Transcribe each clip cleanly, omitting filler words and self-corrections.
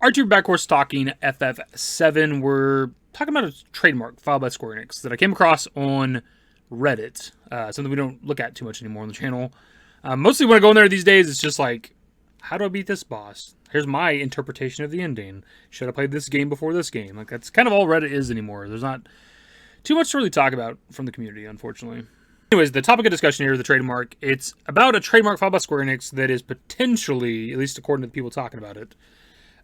R2 Backcourse talking FF7. We're talking about a trademark filed by Square Enix that I came across on Reddit. Something we don't look at too much anymore on the channel. Mostly when I go in there these days, it's just like, how do I beat this boss? Here's my interpretation of the ending. Should I play this game before this game? Like, that's kind of all Reddit is anymore. There's not too much to really talk about from the community, unfortunately. Anyways, the topic of discussion here is the trademark. It's about a trademark filed by Square Enix that is potentially, at least according to the people talking about it,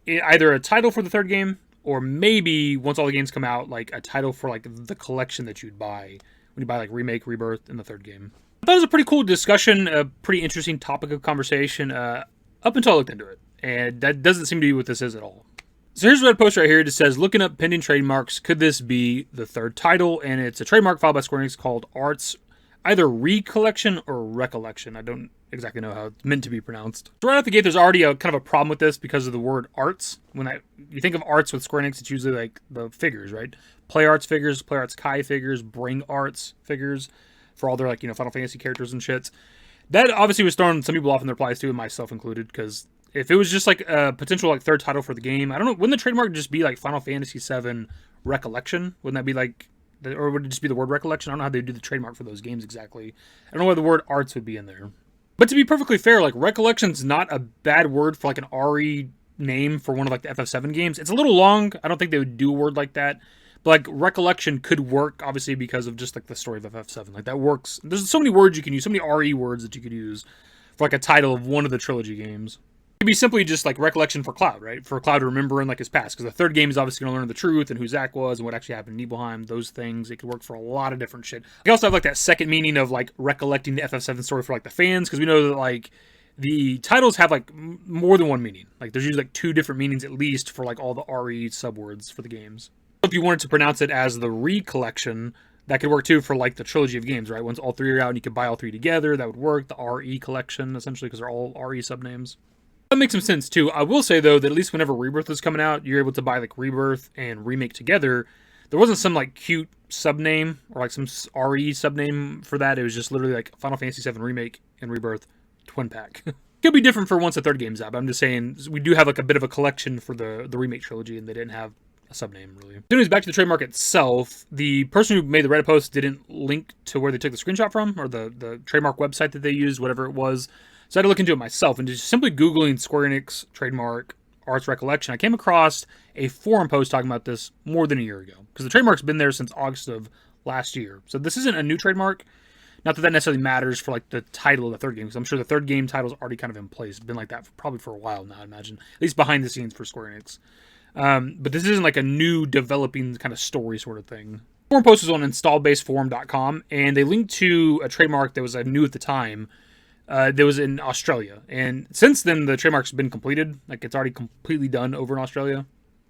either a title for the third game, or maybe once all the games come out, like a title for like the collection that you'd buy when you buy like Remake, Rebirth, and the third game. I thought it was a pretty cool discussion, a pretty interesting topic of conversation, up until I looked into it. And that doesn't seem to be what this is at all. So here's a red post right here that says, looking up pending trademarks, could this be the third title? And it's a trademark filed by Square Enix called ARTS, either reCollection or reCollection. I don't exactly know how it's meant to be pronounced. So right out the gate, there's already a kind of a problem with this because of the word arts. When you think of arts with Square Enix, it's usually like the figures, right? Play Arts figures, Play Arts Kai figures, Bring Arts figures for all their like, Final Fantasy characters and shits. That obviously was throwing some people off in their replies too, and myself included, because if it was just like a potential like third title for the game, I don't know, wouldn't the trademark just be like Final Fantasy VII reCollection? Wouldn't that be like, or would it just be the word reCollection? I don't know how they do the trademark for those games exactly. I don't know why the word arts would be in there. But to be perfectly fair, like reCollection's not a bad word for like an RE name for one of like the FF7 games. It's a little long. I don't think they would do a word like that. But like reCollection could work obviously because of just like the story of FF7. Like that works. There's so many words you can use, so many RE words that you could use for like a title of one of the trilogy games. It could be simply just like reCollection for Cloud, right? For Cloud remembering like his past. Because the third game is obviously going to learn the truth and who Zack was and what actually happened in Nibelheim. Those things. It could work for a lot of different shit. I also have like that second meaning of like recollecting the FF7 story for like the fans. Because we know that like the titles have like more than one meaning. Like there's usually like two different meanings at least for like all the RE subwords for the games. If you wanted to pronounce it as the reCollection, that could work too for like the trilogy of games, right? Once all three are out and you could buy all three together, that would work. The RE collection, essentially, because they're all RE subnames. That makes some sense too. I will say though that at least whenever Rebirth was coming out, you're able to buy like Rebirth and Remake together. There wasn't some like cute subname or like some RE subname for that. It was just literally like Final Fantasy VII Remake and Rebirth twin pack. Could be different for once the third game's out, but I'm just saying we do have like a bit of a collection for the Remake trilogy, and they didn't have a subname really. Anyways, back to the trademark itself. The person who made the Reddit post didn't link to where they took the screenshot from, or the trademark website that they used, whatever it was. So I had to look into it myself, and just simply Googling Square Enix trademark Arts reCollection, I came across a forum post talking about this more than a year ago, because the trademark's been there since August of last year. So this isn't a new trademark. Not that that necessarily matters for like the title of the third game, because I'm sure the third game title's already kind of in place. It's been like that probably for a while now, I imagine. At least behind the scenes for Square Enix. But this isn't like a new developing kind of story sort of thing. The forum post was on installbaseforum.com, and they linked to a trademark that was new at the time that was in Australia. And since then, the trademark's been completed. Like, it's already completely done over in Australia.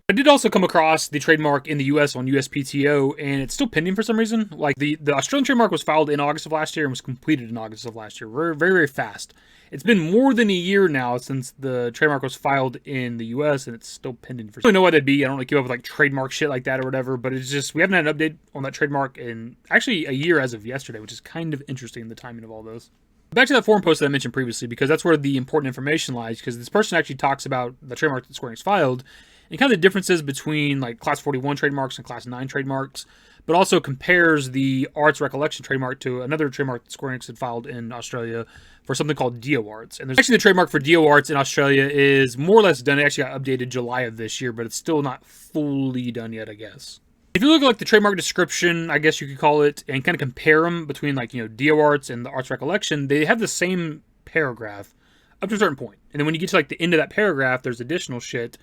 I did also come across the trademark in the US on USPTO, and it's still pending for some reason. Like, the Australian trademark was filed in August of last year and was completed in August of last year. Very, very, very fast. It's been more than a year now since the trademark was filed in the US, and it's still pending for. I don't know what that'd be. I don't really keep up with like trademark shit like that or whatever, but it's just, we haven't had an update on that trademark in actually a year as of yesterday, which is kind of interesting, the timing of all those. Back to that forum post that I mentioned previously, because that's where the important information lies, because this person actually talks about the trademark that Square Enix filed, and kind of the differences between like Class 41 trademarks and Class 9 trademarks, but also compares the Arts reCollection trademark to another trademark that Square Enix had filed in Australia for something called DioARTS. And there's actually the trademark for DioARTS in Australia is more or less done. It actually got updated July of this year, but it's still not fully done yet, I guess. If you look at like the trademark description, I guess you could call it, and kind of compare them between like, DioARTS and the Arts reCollection, they have the same paragraph up to a certain point. And then when you get to like the end of that paragraph, there's additional shit.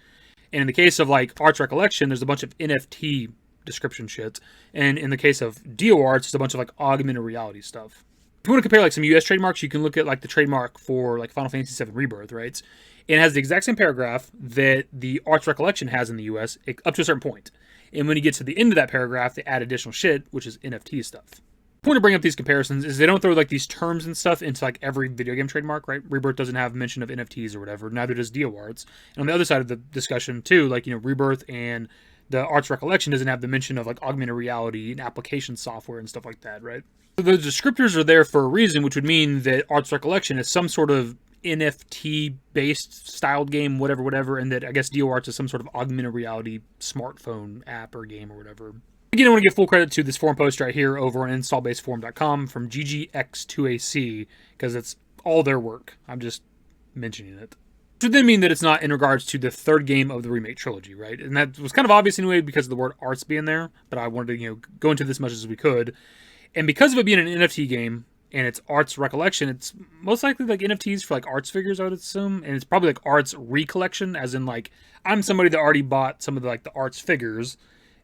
And in the case of like Arts reCollection, there's a bunch of NFT description shit. And in the case of DioARTS, it's a bunch of like augmented reality stuff. If you want to compare like some US trademarks, you can look at like the trademark for like Final Fantasy VII Rebirth, right? It has the exact same paragraph that the Arts reCollection has in the US up to a certain point. And when you get to the end of that paragraph, they add additional shit, which is NFT stuff. The point of bringing up these comparisons is they don't throw like these terms and stuff into like every video game trademark, right? Rebirth doesn't have mention of NFTs or whatever, neither does DioARTS. And on the other side of the discussion too, like, Rebirth and the Arts reCollection doesn't have the mention of like augmented reality and application software and stuff like that, right? So the descriptors are there for a reason, which would mean that Arts reCollection is some sort of NFT-based styled game, whatever, and that I guess DioARTS is some sort of augmented reality smartphone app or game or whatever. Again, I want to give full credit to this forum post right here over on installbaseforum.com from GGX2AC, because it's all their work. I'm just mentioning it. Which would then mean that it's not in regards to the third game of the Remake trilogy, right? And that was kind of obvious anyway because of the word arts being there, but I wanted to, go into this as much as we could. And because of it being an NFT game, and it's arts recollection, it's most likely like NFTs for like arts figures, I would assume. And it's probably like arts recollection, as in like, I'm somebody that already bought some of the like the arts figures,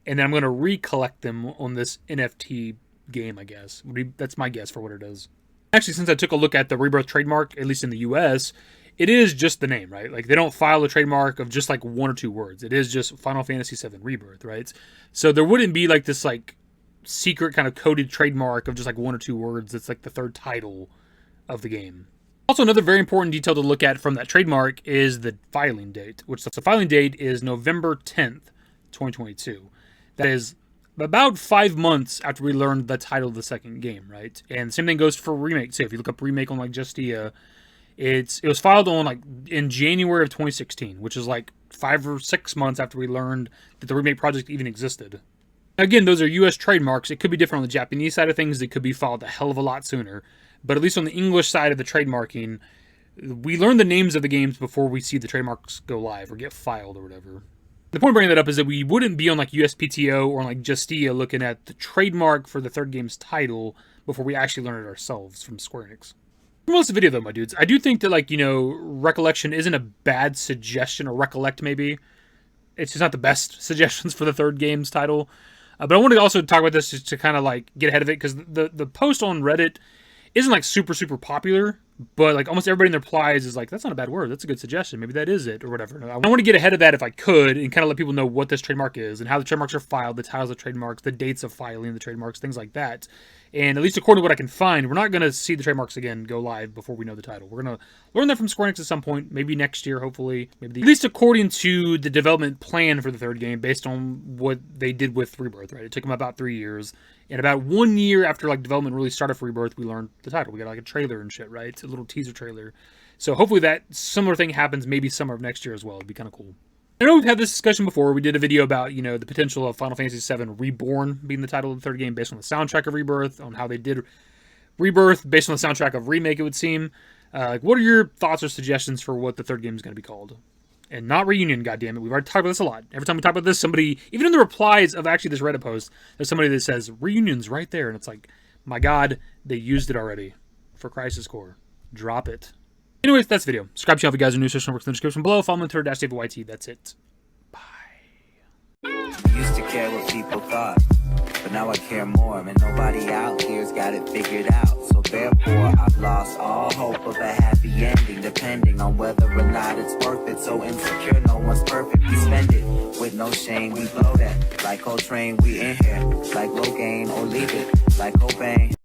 and then I'm going to recollect them on this NFT game, I guess. That's my guess for what it is. Actually, since I took a look at the Rebirth trademark, at least in the US, it is just the name, right? Like, they don't file a trademark of just like 1 or 2 words. It is just Final Fantasy VII Rebirth, right? So there wouldn't be like this like secret kind of coded trademark of just like 1 or 2 words. It's like the third title of the game. Also, another very important detail to look at from that trademark is the filing date, which the filing date is November 10th, 2022. That is about 5 months after we learned the title of the second game, right? And the same thing goes for Remake too. If you look up Remake on like Justia, it was filed on like in January of 2016, which is like 5 or 6 months after we learned that the Remake project even existed. Again, those are US trademarks. It could be different on the Japanese side of things. It could be filed a hell of a lot sooner. But at least on the English side of the trademarking, we learn the names of the games before we see the trademarks go live or get filed or whatever. The point of bringing that up is that we wouldn't be on like USPTO or on like Justia looking at the trademark for the third game's title before we actually learn it ourselves from Square Enix. For most of the video though, my dudes, I do think that like, recollection isn't a bad suggestion, or recollect maybe. It's just not the best suggestions for the third game's title. But I wanted to also talk about this just to kind of like get ahead of it, because the post on Reddit isn't like super popular, but like almost everybody in their replies is like, that's not a bad word, that's a good suggestion, maybe that is it, or whatever. I want to get ahead of that if I could, and kind of let people know what this trademark is, and how the trademarks are filed, the titles of trademarks, the dates of filing the trademarks, things like that. And at least according to what I can find, we're not going to see the trademarks again go live before we know the title. We're going to learn that from Square Enix at some point, maybe next year, hopefully. At least according to the development plan for the third game, based on what they did with Rebirth, right? It took them about 3 years. And about 1 year after like development really started for Rebirth, we learned the title. We got like a trailer and shit, right? A little teaser trailer. So hopefully that similar thing happens maybe summer of next year as well. It'd be kind of cool. I know we've had this discussion before. We did a video about, the potential of Final Fantasy VII Reborn being the title of the third game based on the soundtrack of Rebirth, on how they did Rebirth based on the soundtrack of Remake, it would seem. What are your thoughts or suggestions for what the third game is going to be called? And not Reunion, goddammit. We've already talked about this a lot. Every time we talk about this, somebody, even in the replies of actually this Reddit post, there's somebody that says, Reunion's right there. And it's like, my God, they used it already. For Crisis Core. Drop it. Anyways, that's the video. Subscribe to the channel if you guys are new. Social works in the description below. Follow me on Twitter, _DavidYT. That's it. Used to care what people thought, but now I care more. And nobody out here's got it figured out. So therefore, I've lost all hope of a happy ending, depending on whether or not it's worth it. So insecure, no one's perfect. We spend it with no shame. We blow that like Coltrane. We in here like Rogaine, or leave it like Cobain.